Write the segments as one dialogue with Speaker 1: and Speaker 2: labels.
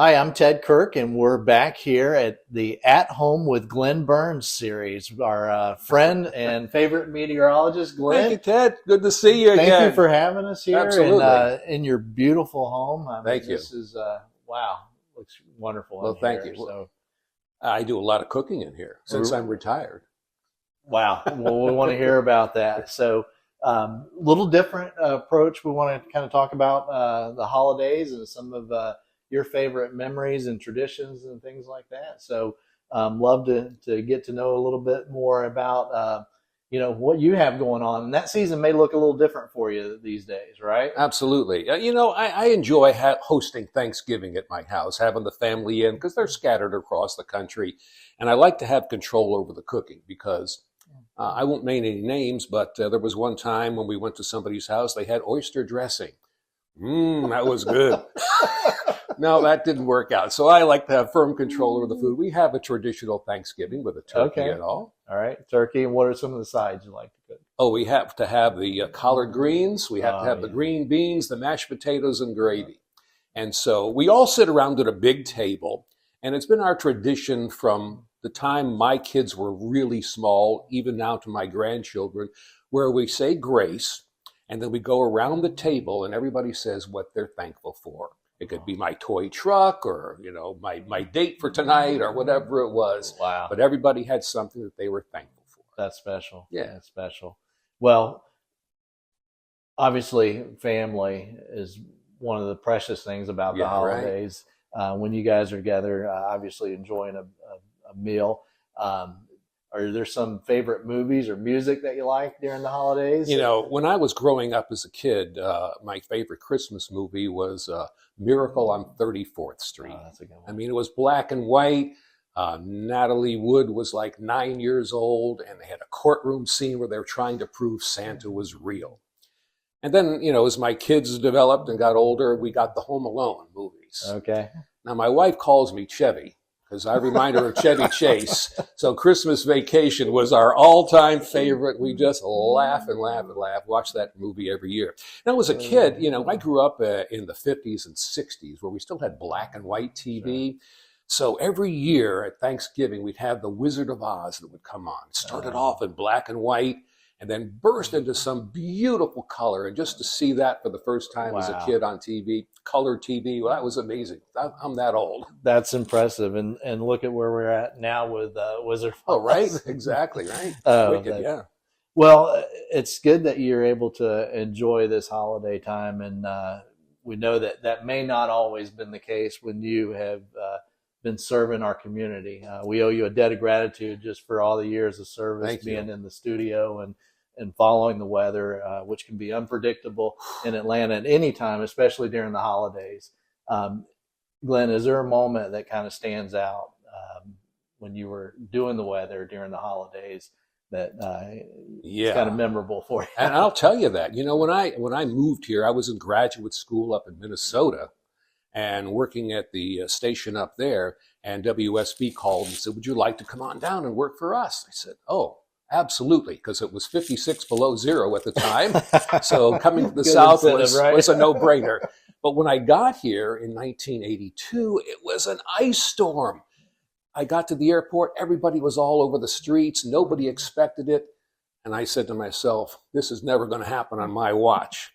Speaker 1: Hi, I'm Ted Kirk, and we're back here at the At Home with Glenn Burns series. Our friend and favorite meteorologist,
Speaker 2: Thank you,
Speaker 1: Glenn.
Speaker 2: Ted. Good to see you
Speaker 1: Thank you
Speaker 2: again.
Speaker 1: for having us here
Speaker 2: Absolutely.
Speaker 1: in your beautiful home. I mean,
Speaker 2: Thank you.
Speaker 1: this is wow, looks wonderful
Speaker 2: Well,
Speaker 1: in
Speaker 2: thank
Speaker 1: here.
Speaker 2: you.
Speaker 1: So,
Speaker 2: I do a lot of cooking in here since I'm retired.
Speaker 1: wow. Well, we want to hear about that. So, little different approach. We want to kind of talk about the holidays and some of your favorite memories and traditions and things like that. So, love to get to know a little bit more about what you have going on. And that season may look a little different for you these days, right?
Speaker 2: Absolutely. I enjoy hosting Thanksgiving at my house, having the family in because they're scattered across the country. And I like to have control over the cooking because I won't name any names, but there was one time when we went to somebody's house, they had oyster dressing. That was good. No, that didn't work out. So I like to have firm control over the food. We have a traditional Thanksgiving with a turkey
Speaker 1: Okay.
Speaker 2: and all.
Speaker 1: All right, turkey. And what are some of the sides you like to cook?
Speaker 2: Oh, we have to have the collard greens. We have to have the
Speaker 1: Yeah.
Speaker 2: green beans, the mashed potatoes, and gravy. And so we all sit around at a big table. And it's been our tradition from the time my kids were really small, even now to my grandchildren, where we say grace and then we go around the table and everybody says what they're thankful for. It could be my toy truck or, my date for tonight or whatever it was.
Speaker 1: Wow.
Speaker 2: But everybody had something that they were thankful for.
Speaker 1: That's special.
Speaker 2: Yeah.
Speaker 1: That's special. Well, obviously, family is one of the precious things about the
Speaker 2: Yeah, right.
Speaker 1: holidays. When you guys are together, obviously enjoying a meal. Are there some favorite movies or music that you like during the holidays?
Speaker 2: When I was growing up as a kid, my favorite Christmas movie was Miracle on 34th Street.
Speaker 1: Oh, that's a good one.
Speaker 2: I mean, it was black and white. Natalie Wood was like 9 years old, and they had a courtroom scene where they were trying to prove Santa was real. And then, as my kids developed and got older, we got the Home Alone movies.
Speaker 1: Okay.
Speaker 2: Now, my wife calls me Chevy because I remind her of Chevy Chase. So Christmas Vacation was our all-time favorite. We just laugh and laugh and laugh, watch that movie every year. Now, as a kid, I grew up in the 50s and 60s where we still had black and white TV. Sure. So every year at Thanksgiving, we'd have The Wizard of Oz that would come on. It started off in black and white and then burst into some beautiful color. And just to see that for the first time as a kid on TV, color TV, well, that was amazing. I'm that old.
Speaker 1: That's impressive. And look at where we're at now with Wizard of Oz.
Speaker 2: Oh, right. Exactly, right. Wicked, yeah.
Speaker 1: Well, it's good that you're able to enjoy this holiday time. And we know that may not always been the case when you have been serving our community. We owe you a debt of gratitude just for all the years of service, being in the studio and following the weather, which can be unpredictable in Atlanta at any time, especially during the holidays. Glenn, is there a moment that kind of stands out when you were doing the weather during the holidays that is kind of memorable for you?
Speaker 2: And I'll tell you that, when I moved here, I was in graduate school up in Minnesota and working at the station up there, and WSB called and said, "Would you like to come on down and work for us?" I said, "Oh, absolutely," because it was 56 below zero at the time. So coming to the South was a no-brainer. But when I got here in 1982, it was an ice storm. I got to the airport. Everybody was all over the streets. Nobody expected it. And I said to myself, this is never going to happen on my watch.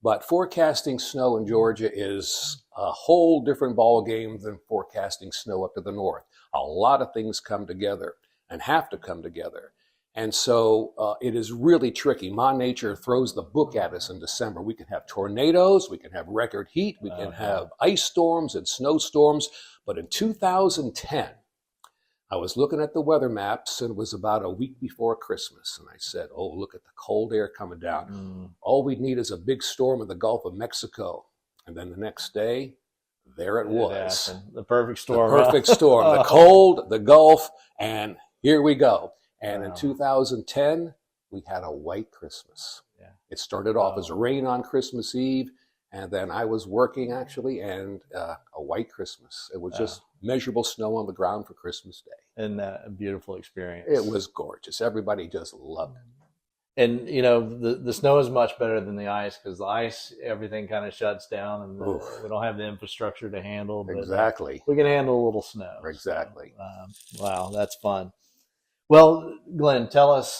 Speaker 2: But forecasting snow in Georgia is a whole different ball game than forecasting snow up to the north. A lot of things come together and have to come together. And so it is really tricky. Ma Nature throws the book at us in December. We can have tornadoes, we can have record heat, we can have ice storms and snowstorms. But in 2010, I was looking at the weather maps, and it was about a week before Christmas. And I said, oh, look at the cold air coming down. All we need is a big storm in the Gulf of Mexico. And then the next day, there it was.
Speaker 1: The perfect storm.
Speaker 2: The perfect storm. The cold, the Gulf, and here we go. And in 2010, we had a white Christmas. Yeah. It started off as rain on Christmas Eve, and then I was working actually, and a white Christmas. It was just measurable snow on the ground for Christmas Day.
Speaker 1: And a beautiful experience.
Speaker 2: It was gorgeous. Everybody just loved it.
Speaker 1: And the snow is much better than the ice, because the ice, everything kind of shuts down, and we don't have the infrastructure to handle. But
Speaker 2: Exactly.
Speaker 1: we can handle a little snow.
Speaker 2: Exactly.
Speaker 1: So, wow, that's fun. Well, Glenn, tell us.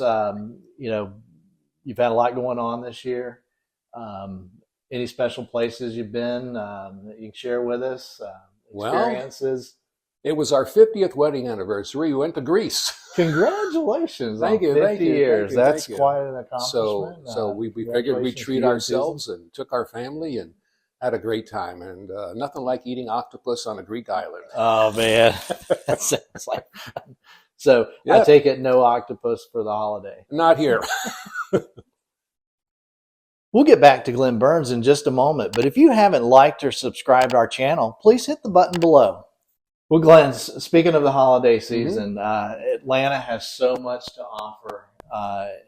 Speaker 1: You've had a lot going on this year. Any special places you've been that you can share with us?
Speaker 2: Well,
Speaker 1: Experiences?
Speaker 2: it was our 50th wedding anniversary. We went to Greece.
Speaker 1: Congratulations
Speaker 2: Thank
Speaker 1: on
Speaker 2: you,
Speaker 1: 50
Speaker 2: thank you,
Speaker 1: years.
Speaker 2: thank you,
Speaker 1: That's
Speaker 2: thank you.
Speaker 1: quite an accomplishment.
Speaker 2: So we figured we'd
Speaker 1: Congratulations to
Speaker 2: treat
Speaker 1: you and Susan.
Speaker 2: ourselves and took our family and had a great time. And nothing like eating octopus on a Greek island.
Speaker 1: Oh, man. That sounds like fun. So I
Speaker 2: Yep.
Speaker 1: take it no octopus for the holiday.
Speaker 2: Not here.
Speaker 1: We'll get back to Glenn Burns in just a moment, but if you haven't liked or subscribed to our channel, please hit the button below. Well, Glenn, speaking of the holiday season, Atlanta has so much to offer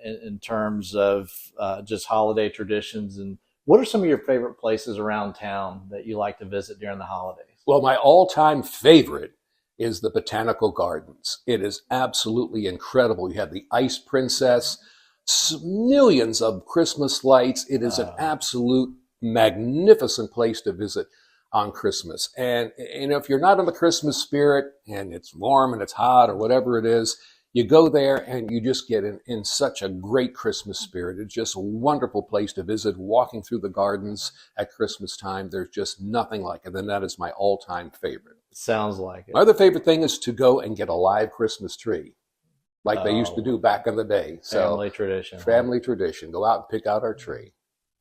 Speaker 1: in terms of just holiday traditions. And what are some of your favorite places around town that you like to visit during the holidays?
Speaker 2: Well, my all-time favorite is the Botanical Gardens. It is absolutely incredible. You have the Ice Princess, millions of Christmas lights. It is an absolute magnificent place to visit on Christmas. And if you're not in the Christmas spirit and it's warm and it's hot or whatever it is, you go there and you just get in such a great Christmas spirit. It's just a wonderful place to visit. Walking through the gardens at Christmas time, there's just nothing like it. And that is my all-time favorite.
Speaker 1: Sounds like it.
Speaker 2: My other favorite thing is to go and get a live Christmas tree, like they used to do back in the day. So,
Speaker 1: family tradition.
Speaker 2: family tradition. Go out and pick out our tree.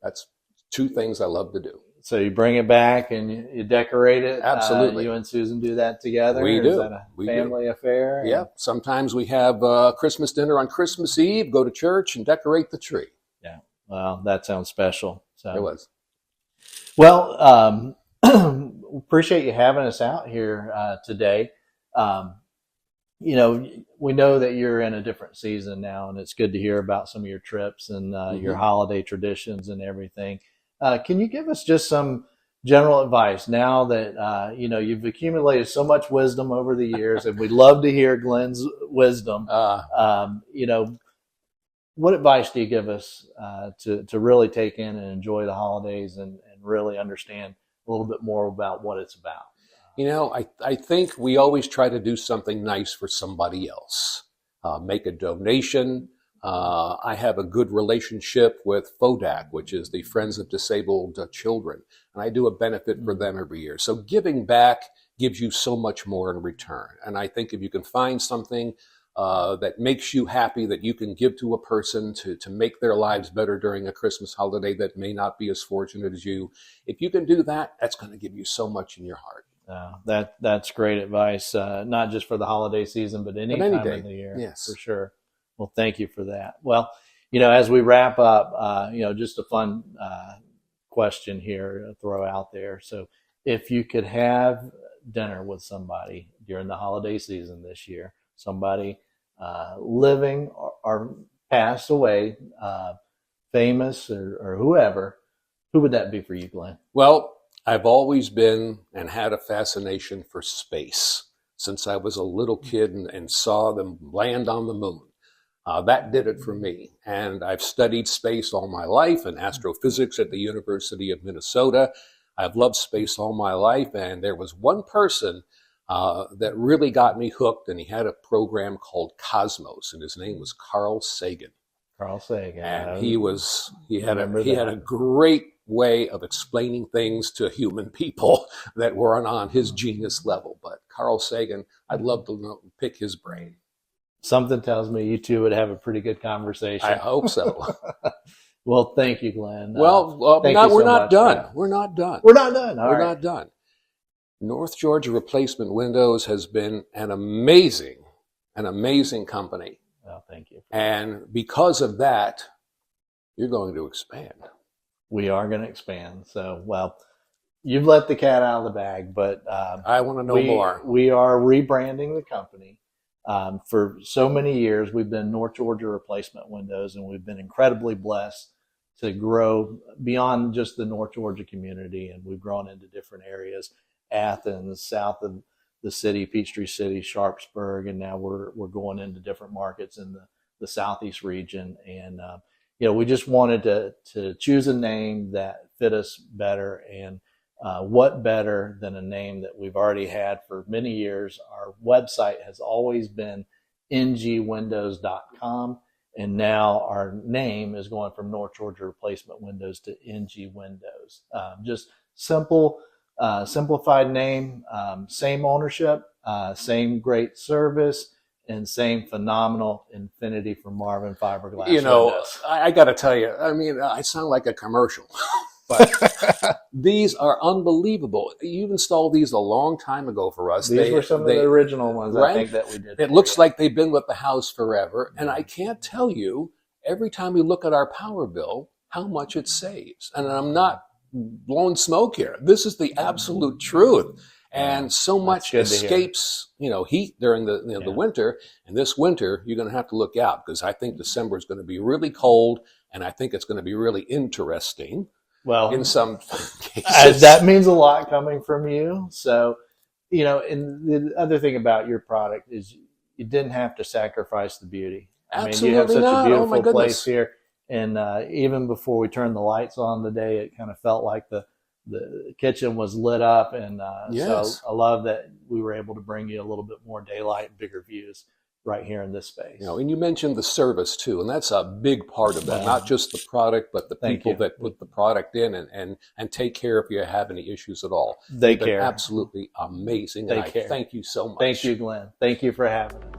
Speaker 2: That's two things I love to do.
Speaker 1: So you bring it back and you decorate it.
Speaker 2: Absolutely.
Speaker 1: You and Susan do that together.
Speaker 2: We
Speaker 1: Or
Speaker 2: do.
Speaker 1: Is that a family affair?
Speaker 2: Yeah. Sometimes we have Christmas dinner on Christmas Eve, go to church and decorate the tree.
Speaker 1: Yeah. Well, that sounds special. So
Speaker 2: It was.
Speaker 1: Well, appreciate you having us out here today. We know that you're in a different season now, and it's good to hear about some of your trips and your holiday traditions and everything. Can you give us just some general advice now that you've accumulated so much wisdom over the years, and we'd love to hear Glenn's wisdom. What advice do you give us to really take in and enjoy the holidays and really understand a little bit more about what it's about?
Speaker 2: I think we always try to do something nice for somebody else. Make a donation. I have a good relationship with FODAC, which is the Friends of Disabled Children, and I do a benefit for them every year. So giving back gives you so much more in return. And I think if you can find something that makes you happy that you can give to a person to make their lives better during a Christmas holiday that may not be as fortunate as you, if you can do that, that's going to give you so much in your heart.
Speaker 1: That's great advice, not just for the holiday season, but any time
Speaker 2: day
Speaker 1: of the year.
Speaker 2: Yes.
Speaker 1: For sure. Well, thank you for that. Well, as we wrap up, just a fun question here to throw out there. So if you could have dinner with somebody during the holiday season this year, somebody living or passed away, famous or whoever, who would that be for you, Glenn?
Speaker 2: Well, I've always been and had a fascination for space since I was a little kid and saw them land on the moon. That did it for me. And I've studied space all my life and astrophysics at the University of Minnesota. I've loved space all my life. And there was one person that really got me hooked, and he had a program called Cosmos, and his name was Carl Sagan.
Speaker 1: Carl Sagan.
Speaker 2: And he had a great way of explaining things to human people that weren't on his genius level. But Carl Sagan, I'd love to pick his brain.
Speaker 1: Something tells me you two would have a pretty good conversation.
Speaker 2: I hope so.
Speaker 1: Well, thank you, Glenn.
Speaker 2: We're not done. We're not done.
Speaker 1: We're not done.
Speaker 2: We're not done. North Georgia Replacement Windows has been an amazing company.
Speaker 1: Well, thank you.
Speaker 2: And because of that, you're going to expand.
Speaker 1: We are going to expand. So, you've let the cat out of the bag, but
Speaker 2: I want to know more.
Speaker 1: We are rebranding the company. For so many years, we've been North Georgia Replacement Windows, and we've been incredibly blessed to grow beyond just the North Georgia community. And we've grown into different areas, Athens, south of the city, Peachtree City, Sharpsburg, and now we're going into different markets in the Southeast region. And we just wanted to choose a name that fit us better. And what better than a name that we've already had for many years? Our website has always been ngwindows.com. And now our name is going from North Georgia Replacement Windows to NG Windows. Just simplified name, same ownership, same great service, and same phenomenal Infinity from Marvin fiberglass windows.
Speaker 2: I got to tell you, I mean, I sound like a commercial, but these are unbelievable. You installed these a long time ago for us.
Speaker 1: These were some of the original ones, right? I think, that we did.
Speaker 2: It looks like they've been with the house forever. And I can't tell you, every time we look at our power bill, how much it saves. And I'm not blowing smoke here. This is the absolute truth. And so much escapes, heat during the winter. And this winter, you're going to have to look out, because I think December is going to be really cold, and I think it's going to be really interesting. Well, in some cases,
Speaker 1: that means a lot coming from you. So, and the other thing about your product is you didn't have to sacrifice the beauty.
Speaker 2: Absolutely
Speaker 1: you have such
Speaker 2: not.
Speaker 1: a beautiful place here. And even before we turned the lights on today, it kind of felt like the kitchen was lit up. And
Speaker 2: yes.
Speaker 1: So I love that we were able to bring you a little bit more daylight and bigger views right here in this space.
Speaker 2: And you mentioned the service too, and that's a big part of that. Not just the product, but the people that put the product in and take care if you have any issues at all.
Speaker 1: They care.
Speaker 2: Absolutely amazing. They care. Thank you so much.
Speaker 1: Thank you, Glenn. Thank you for having us.